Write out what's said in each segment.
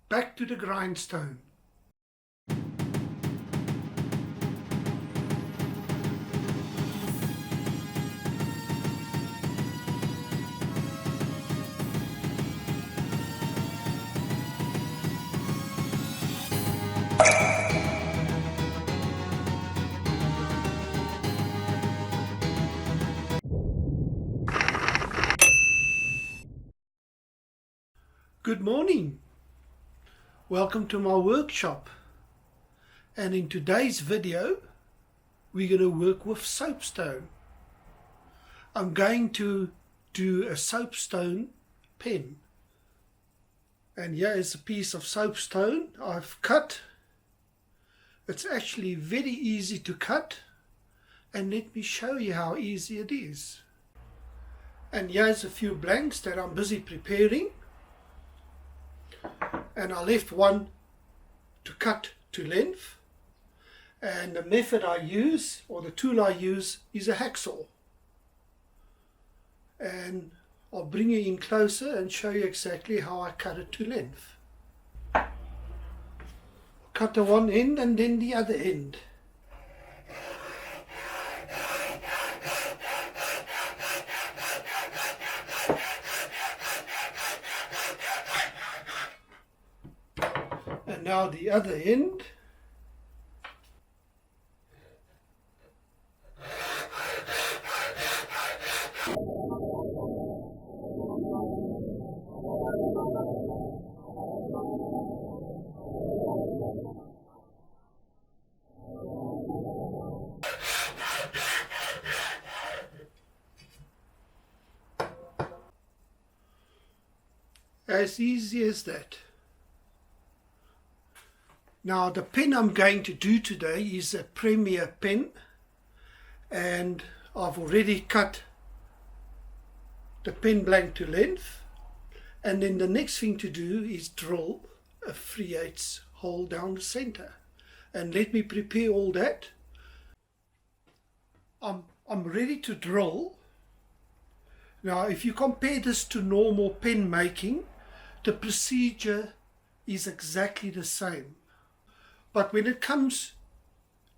back to the grindstone. Good morning. Welcome to my workshop, and in today's video we're going to work with soapstone. I'm going to do a soapstone pen, and here is a piece of soapstone I've cut. It's actually very easy to cut, and let me show you how easy it is. And here's a few blanks that I'm busy preparing. And I left one to cut to length, and the method I use, or the tool I use, is a hacksaw. And I'll bring you in closer and show you exactly how I cut it to length. Cut the one end and then the other end. And now the other end. As easy as that. Now the pen I'm going to do today is a Premier pen, and I've already cut the pen blank to length, and then the next thing to do is drill a 3/8 hole down the center. And let me prepare all that. I'm ready to drill. Now if you compare this to normal pen making, the procedure is exactly the same. But when it comes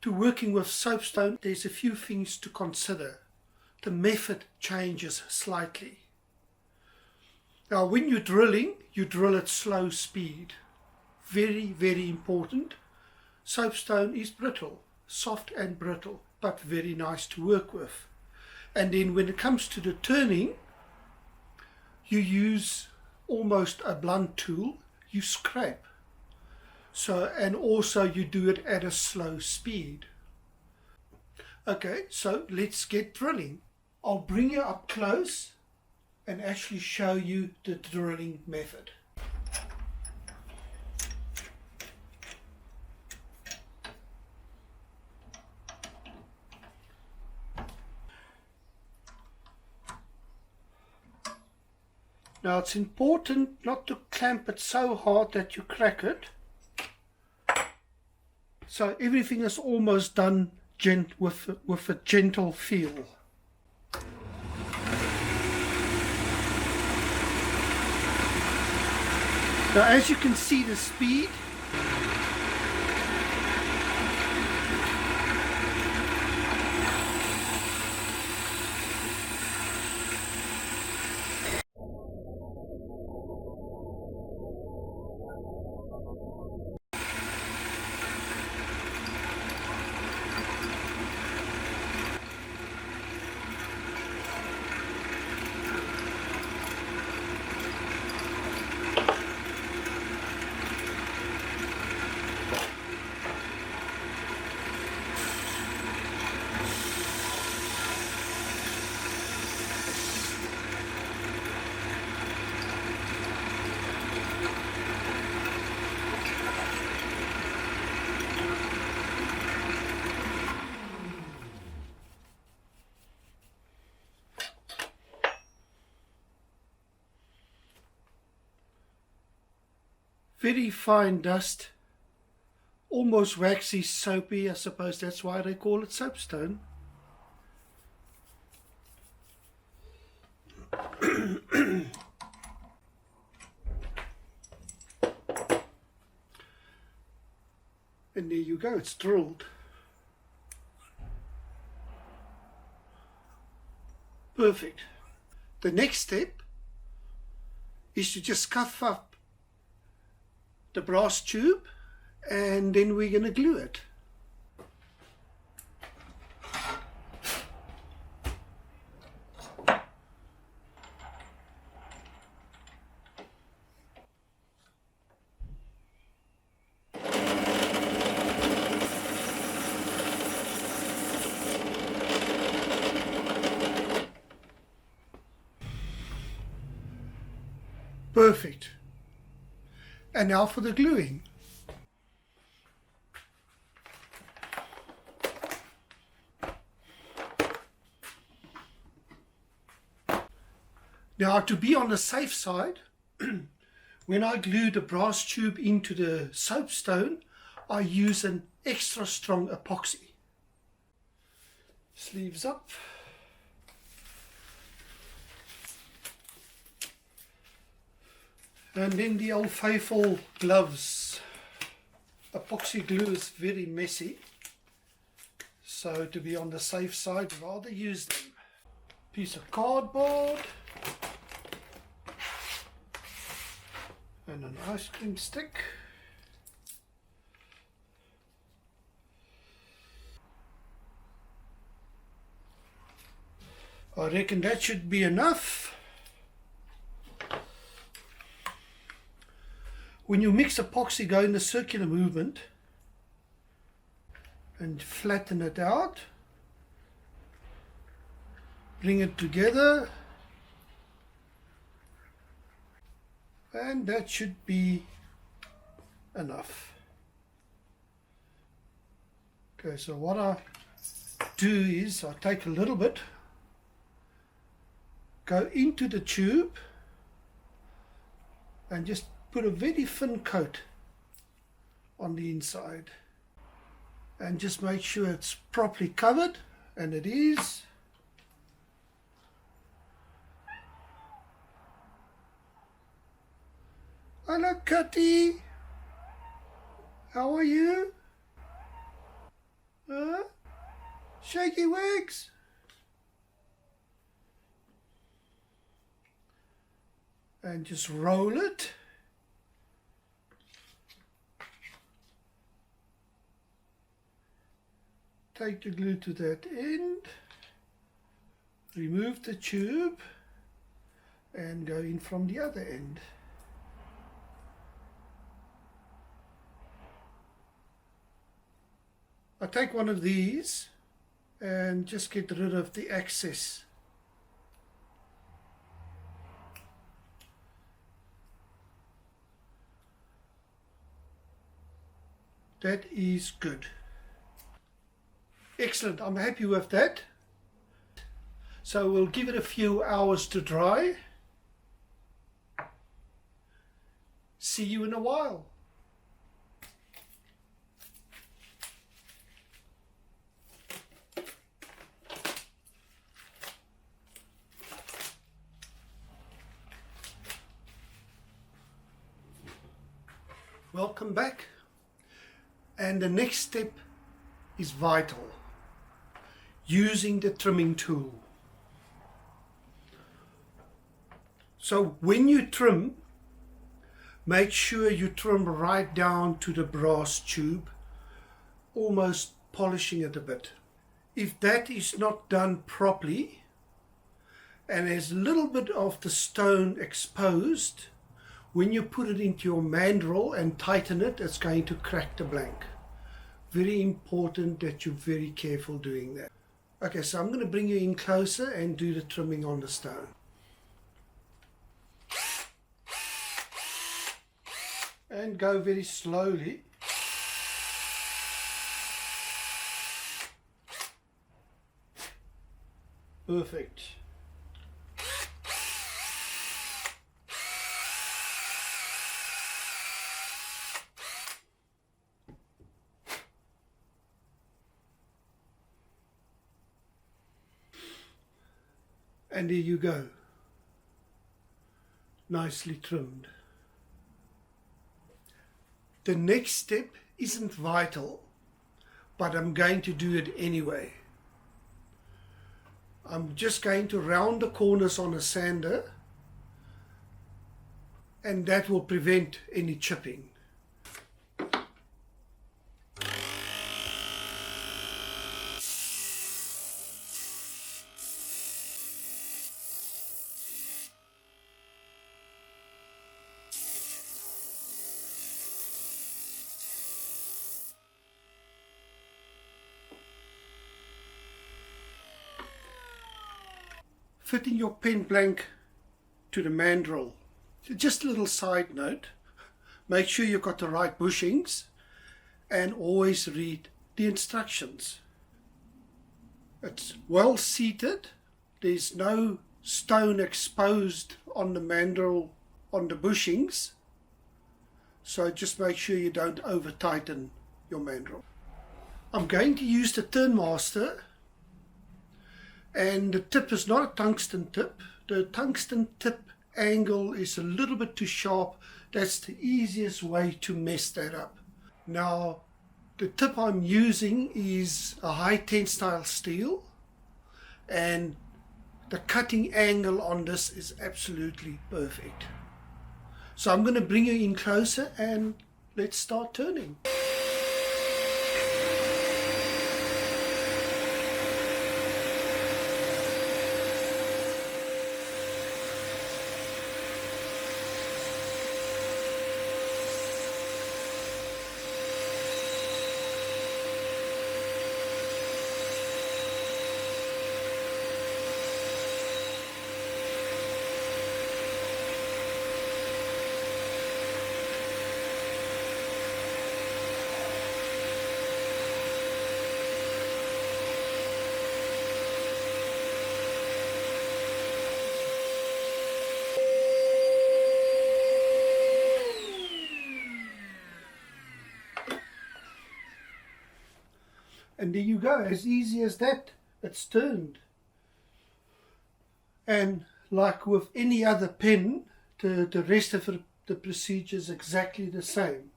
to working with soapstone, there's a few things to consider. The method changes slightly. Now when you're drilling, you drill at slow speed. Very, very important. Soapstone is brittle, soft and brittle, but very nice to work with. And then when it comes to the turning, you use almost a blunt tool, you scrape. So, and also you do it at a slow speed. Okay, so let's get drilling. I'll bring you up close and actually show you the drilling method. Now it's important not to clamp it so hard that you crack it. So everything is almost done with a gentle feel. Now as you can see the speed, very fine dust, almost waxy, soapy. I suppose that's why they call it soapstone. And there you go, it's drilled. Perfect. The next step is to just scuff up the brass tube, and then we're going to glue it. Perfect. And now for the gluing. Now, to be on the safe side, when I glue the brass tube into the soapstone, I use an extra strong epoxy. Sleeves up. And then the old faithful gloves. Epoxy glue is very messy, so to be on the safe side, I'd rather use them. Piece of cardboard and an ice cream stick. I reckon that should be enough. When you mix epoxy, go in the circular movement and flatten it out. Bring it together. And that should be enough. Okay, so what I do is I take a little bit, go into the tube and just put a very thin coat on the inside and just make sure it's properly covered, and it is. Hello Cutty, how are you? Shaky wigs. And just roll it. Take the glue to that end, remove the tube and go in from the other end. I take one of these and just get rid of the excess. That is good. Excellent, I'm happy with that. So we'll give it a few hours to dry. See you in a while. Welcome back. And the next step is vital. Using the trimming tool. So when you trim, make sure you trim right down to the brass tube, almost polishing it a bit. If that is not done properly and there's a little bit of the stone exposed, when you put it into your mandrill and tighten it, it's going to crack the blank. Very important that you're very careful doing that. Okay, so I'm going to bring you in closer and do the trimming on the stone. And go very slowly. Perfect. And there you go, nicely trimmed. The next step isn't vital, but I'm going to do it anyway. I'm just going to round the corners on a sander, and that will prevent any chipping. Fitting your pen blank to the mandrel. Just a little side note, make sure you've got the right bushings and always read the instructions. It's well seated, there's no stone exposed on the mandrel on the bushings, so just make sure you don't over tighten your mandrel. I'm going to use the turn master, and the tip is not a tungsten tip. The tungsten tip angle is a little bit too sharp. That's the easiest way to mess that up. Now, the tip I'm using is a high tensile steel, and the cutting angle on this is absolutely perfect. So I'm going to bring you in closer and let's start turning. And there you go, as easy as that, it's turned. And like with any other pen, the rest of the procedure is exactly the same.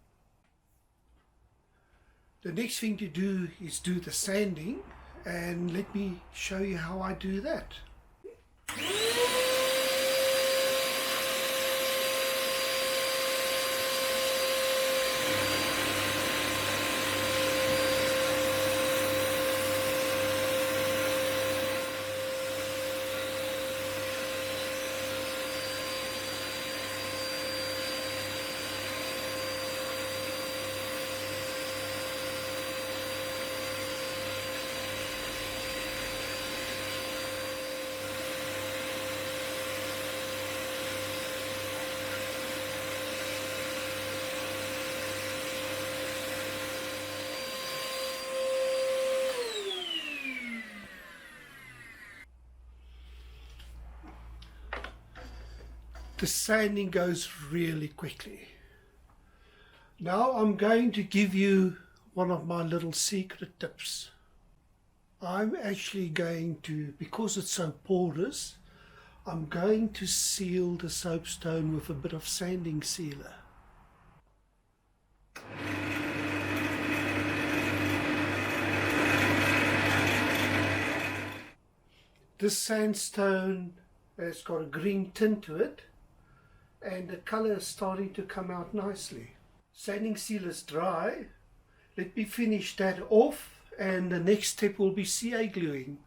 The next thing to do is do the sanding, and let me show you how I do that. The sanding goes really quickly. Now I'm going to give you one of my little secret tips. I'm actually going to, because it's so porous, I'm going to seal the soapstone with a bit of sanding sealer. This sandstone has got a green tint to it, and the color is starting to come out nicely. Sanding seal is dry. Let me finish that off, and the next step will be CA gluing.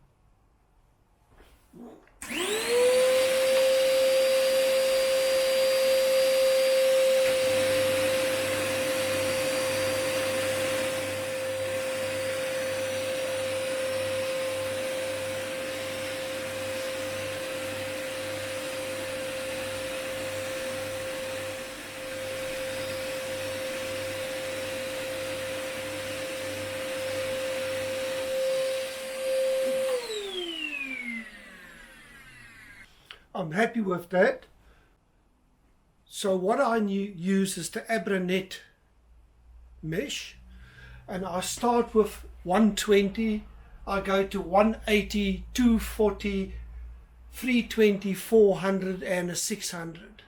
I'm happy with that. So what I use is the Abranet mesh, and I start with 120, I go to 180, 240, 320, 400 and a 600.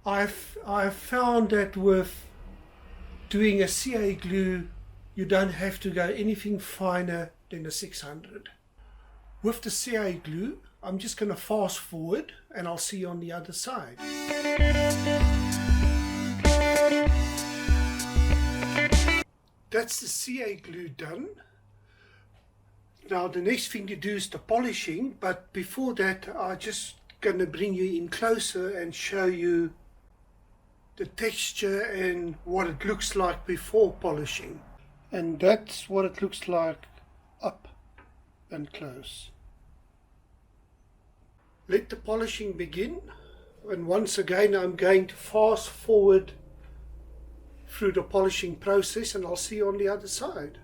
I've found that with doing a CA glue, you don't have to go anything finer than a 600. With the CA glue, I'm just going to fast forward and I'll see you on the other side. That's the CA glue done. Now the next thing to do is the polishing, but before that I'm just going to bring you in closer and show you the texture and what it looks like before polishing. And that's what it looks like up and close. Let the polishing begin, and once again I'm going to fast forward through the polishing process and I'll see you on the other side.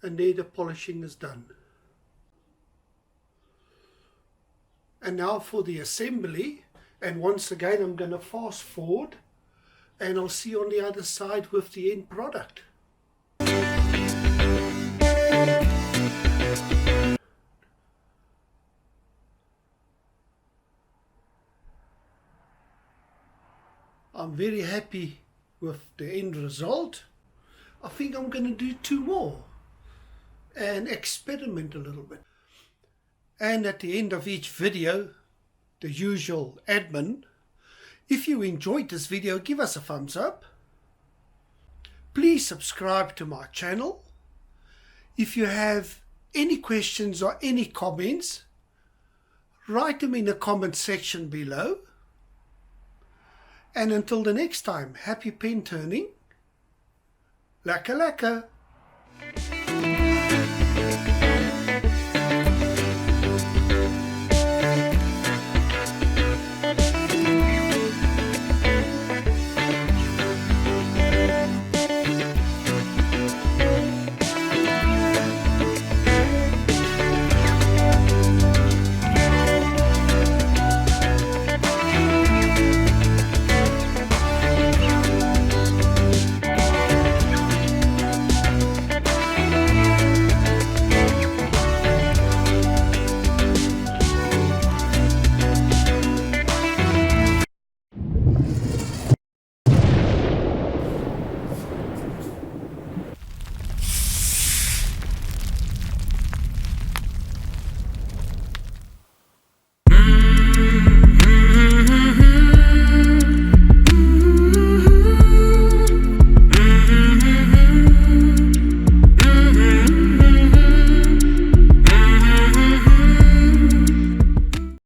And there the polishing is done. And now for the assembly, and once again I'm going to fast forward and I'll see you on the other side with the end product. I'm very happy with the end result. I think I'm going to do 2 more and experiment a little bit. And at the end of each video, the usual admin, if you enjoyed this video, give us a thumbs up. Please subscribe to my channel. If you have any questions or any comments, write them in the comment section below. And until the next time, happy pen turning. Lekker lekker!